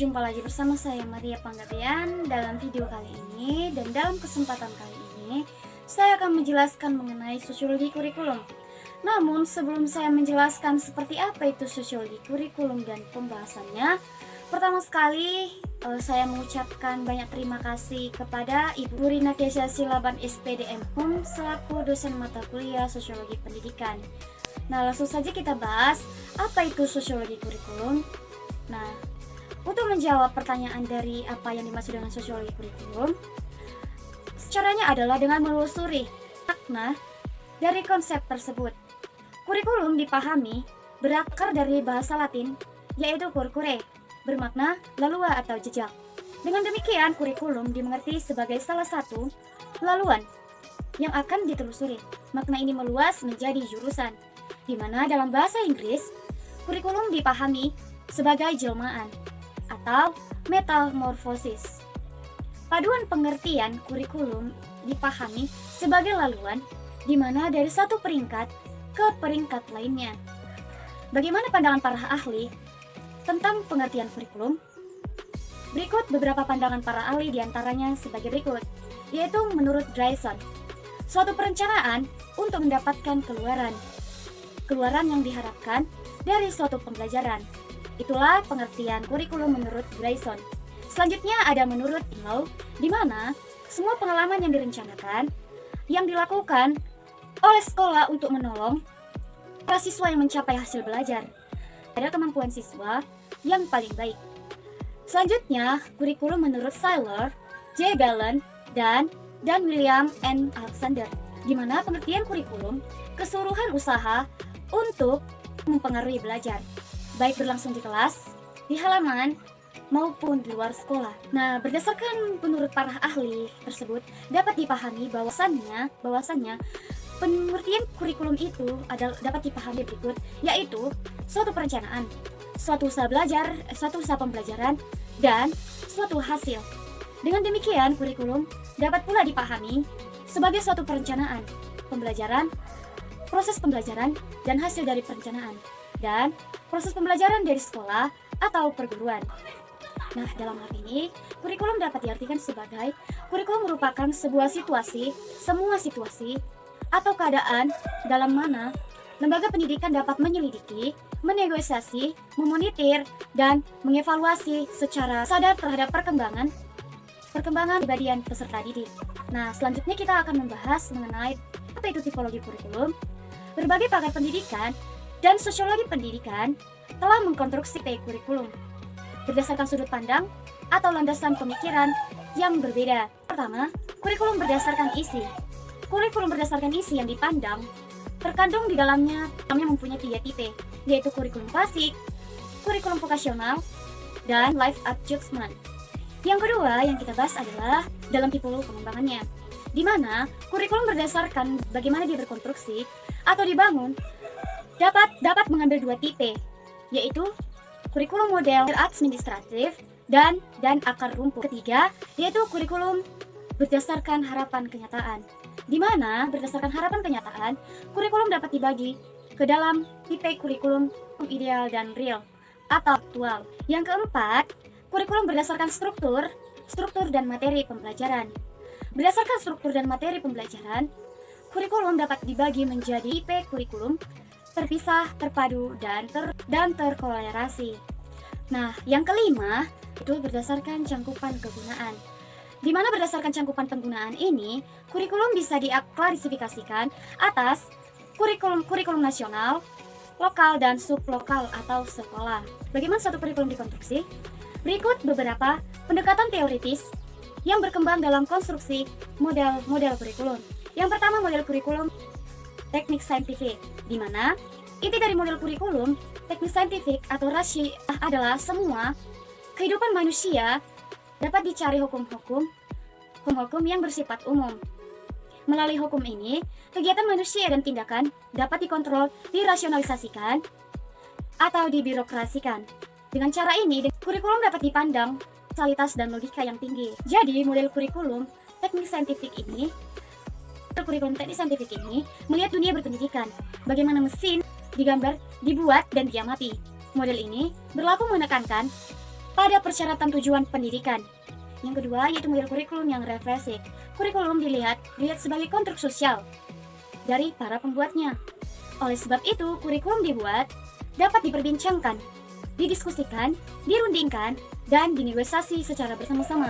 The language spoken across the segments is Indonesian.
jumpa lagi bersama saya Maria Panggabean dalam video kali ini. Dan dalam kesempatan kali ini saya akan menjelaskan mengenai sosiologi kurikulum. Namun sebelum saya menjelaskan seperti apa itu sosiologi kurikulum dan pembahasannya, pertama sekali saya mengucapkan banyak terima kasih kepada Ibu Rina Kesha Silaban SPDM Hum selaku dosen mata kuliah sosiologi pendidikan. Nah, langsung saja kita bahas apa itu sosiologi kurikulum. Nah, untuk menjawab pertanyaan dari apa yang dimaksud dengan sosiologi kurikulum, caranya adalah dengan menelusuri makna dari konsep tersebut. Kurikulum dipahami berakar dari bahasa Latin, yaitu curricula, bermakna laluan atau jejak. Dengan demikian, kurikulum dimengerti sebagai salah satu laluan yang akan ditelusuri. Makna ini meluas menjadi jurusan, di mana dalam bahasa Inggris, kurikulum dipahami sebagai jelmaan atau metamorfosis. Paduan pengertian kurikulum dipahami sebagai laluan di mana dari satu peringkat ke peringkat lainnya. Bagaimana pandangan para ahli tentang pengertian kurikulum? Berikut beberapa pandangan para ahli diantaranya sebagai berikut, yaitu menurut Grayson, suatu perencanaan untuk mendapatkan keluaran yang diharapkan dari suatu pembelajaran. Itulah pengertian kurikulum menurut Grayson. Selanjutnya ada menurut Inlow, di mana semua pengalaman yang direncanakan, yang dilakukan oleh sekolah untuk menolong para siswa yang mencapai hasil belajar pada kemampuan siswa yang paling baik. Selanjutnya, kurikulum menurut Seiler, J. Gallen, dan William N. Alexander, di mana pengertian kurikulum keseluruhan usaha untuk mempengaruhi belajar, baik berlangsung di kelas, di halaman, maupun di luar sekolah. Nah, berdasarkan menurut para ahli tersebut, dapat dipahami bahwasannya pengertian kurikulum itu dapat dipahami berikut, yaitu suatu perencanaan, suatu usaha belajar, suatu usaha pembelajaran, dan suatu hasil. Dengan demikian, kurikulum dapat pula dipahami sebagai suatu perencanaan, pembelajaran, proses pembelajaran, dan hasil dari perencanaan, dan proses pembelajaran dari sekolah atau perguruan. Nah, dalam hal ini, kurikulum dapat diartikan sebagai kurikulum merupakan sebuah semua situasi, atau keadaan dalam mana lembaga pendidikan dapat menyelidiki, menegosiasi, memonitor, dan mengevaluasi secara sadar terhadap perkembangan kepribadian peserta didik. Nah, selanjutnya kita akan membahas mengenai apa itu tipologi kurikulum. Berbagai pakar pendidikan dan sosiologi pendidikan telah mengkonstruksi kurikulum berdasarkan sudut pandang atau landasan pemikiran yang berbeda. Pertama, kurikulum berdasarkan isi. Kurikulum berdasarkan isi yang dipandang terkandung di dalamnya mempunyai 3 tipe, yaitu kurikulum klasik, kurikulum vokasional, dan life adjustment. Yang kedua yang kita bahas adalah dalam tipologi pengembangannya, di mana kurikulum berdasarkan bagaimana dia berkonstruksi atau dibangun dapat mengambil 2 tipe, yaitu kurikulum model administratif dan akar rumput. Ketiga, yaitu kurikulum berdasarkan harapan kenyataan, di mana berdasarkan harapan kenyataan, kurikulum dapat dibagi ke dalam tipe kurikulum ideal dan real atau aktual. Yang keempat, kurikulum berdasarkan struktur dan materi pembelajaran. Berdasarkan struktur dan materi pembelajaran, kurikulum dapat dibagi menjadi tipe kurikulum terpisah, terpadu, dan terkolerasi. Nah, yang kelima itu berdasarkan cangkupan kegunaan, di mana berdasarkan cangkupan penggunaan ini, kurikulum bisa diklasifikasikan atas kurikulum nasional, lokal, dan sublokal atau sekolah. Bagaimana satu kurikulum dikonstruksi? Berikut beberapa pendekatan teoritis yang berkembang dalam konstruksi model kurikulum. Yang pertama, model kurikulum teknik saintifik, di mana inti dari model kurikulum teknik saintifik atau rasio adalah semua kehidupan manusia dapat dicari hukum-hukum yang bersifat umum. Melalui hukum ini, kegiatan manusia dan tindakan dapat dikontrol, dirasionalisasikan, atau dibirokrasikan. Dengan cara ini, kurikulum dapat dipandang kualitas dan logika yang tinggi. Jadi, model kurikulum teknik saintifik ini melihat dunia berpendidikan, bagaimana mesin digambar, dibuat, dan diamati. Model ini berlaku menekankan pada persyaratan tujuan pendidikan. Yang kedua yaitu model kurikulum yang refleksif. Kurikulum dilihat sebagai kontrak sosial dari para pembuatnya. Oleh sebab itu, kurikulum dibuat dapat diperbincangkan, didiskusikan, dirundingkan, dan dinegosiasi secara bersama-sama.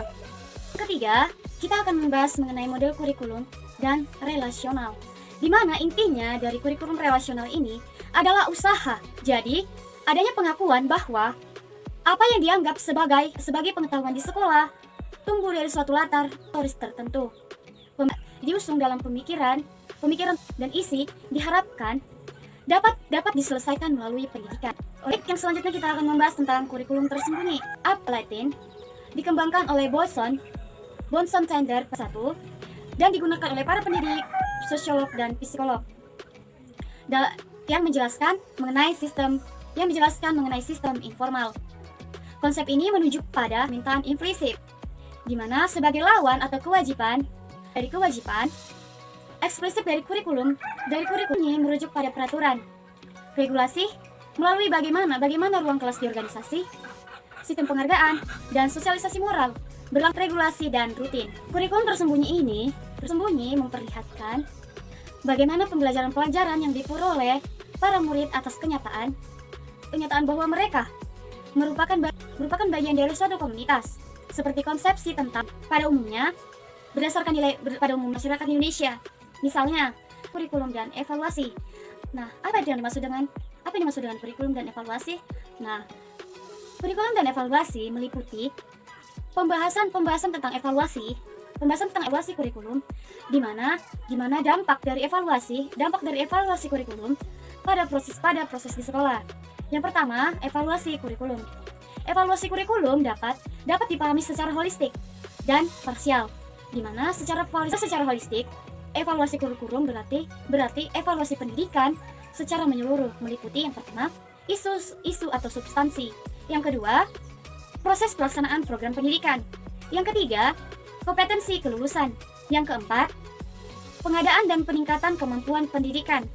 Ketiga, kita akan membahas mengenai model kurikulum dan relasional, di mana intinya dari kurikulum relasional ini adalah usaha. Jadi, adanya pengakuan bahwa apa yang dianggap sebagai pengetahuan di sekolah tumbuh dari suatu latar historis tertentu. Diusung dalam pemikiran dan isi diharapkan dapat diselesaikan melalui pendidikan. Yang selanjutnya kita akan membahas tentang kurikulum tersembunyi. Latin dikembangkan oleh Bonson Tender I dan digunakan oleh para pendidik, sosiolog dan psikolog yang menjelaskan mengenai sistem informal. Konsep ini menunjuk pada permintaan implisit, di mana sebagai lawan atau kewajiban eksplisit dari kurikulum ini merujuk pada peraturan, regulasi, melalui bagaimana ruang kelas di organisasi, sistem penghargaan, dan sosialisasi moral, berlangsung regulasi dan rutin. Kurikulum tersembunyi memperlihatkan bagaimana pembelajaran yang diperoleh para murid atas kenyataan bahwa mereka merupakan bagian dari suatu komunitas, seperti konsepsi tentang pada umumnya berdasarkan nilai pada umum masyarakat Indonesia. Misalnya, kurikulum dan evaluasi. Nah, apa yang dimaksud dengan kurikulum dan evaluasi? Nah, kurikulum dan evaluasi meliputi pembahasan tentang evaluasi kurikulum, di mana dampak dari evaluasi kurikulum pada proses di sekolah. Yang pertama, evaluasi kurikulum. Evaluasi kurikulum dapat dipahami secara holistik dan parsial, di mana secara holistik evaluasi kurikulum berarti evaluasi pendidikan secara menyeluruh, meliputi yang pertama isu atau substansi, yang kedua proses pelaksanaan program pendidikan, yang ketiga kompetensi kelulusan, yang keempat pengadaan dan peningkatan kemampuan pendidikan,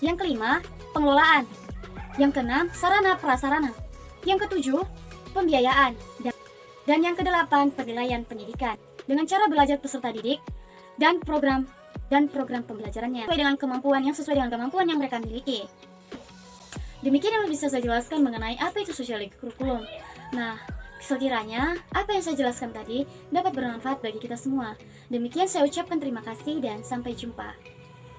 yang kelima pengelolaan, yang keenam sarana prasarana, yang ketujuh pembiayaan, dan yang kedelapan penilaian pendidikan dengan cara belajar peserta didik dan program pembelajarannya sesuai dengan kemampuan yang mereka miliki. Demikian yang bisa saya jelaskan mengenai apa itu sosiologi kurikulum. Nah, sekiranya apa yang saya jelaskan tadi dapat bermanfaat bagi kita semua. Demikian saya ucapkan terima kasih dan sampai jumpa.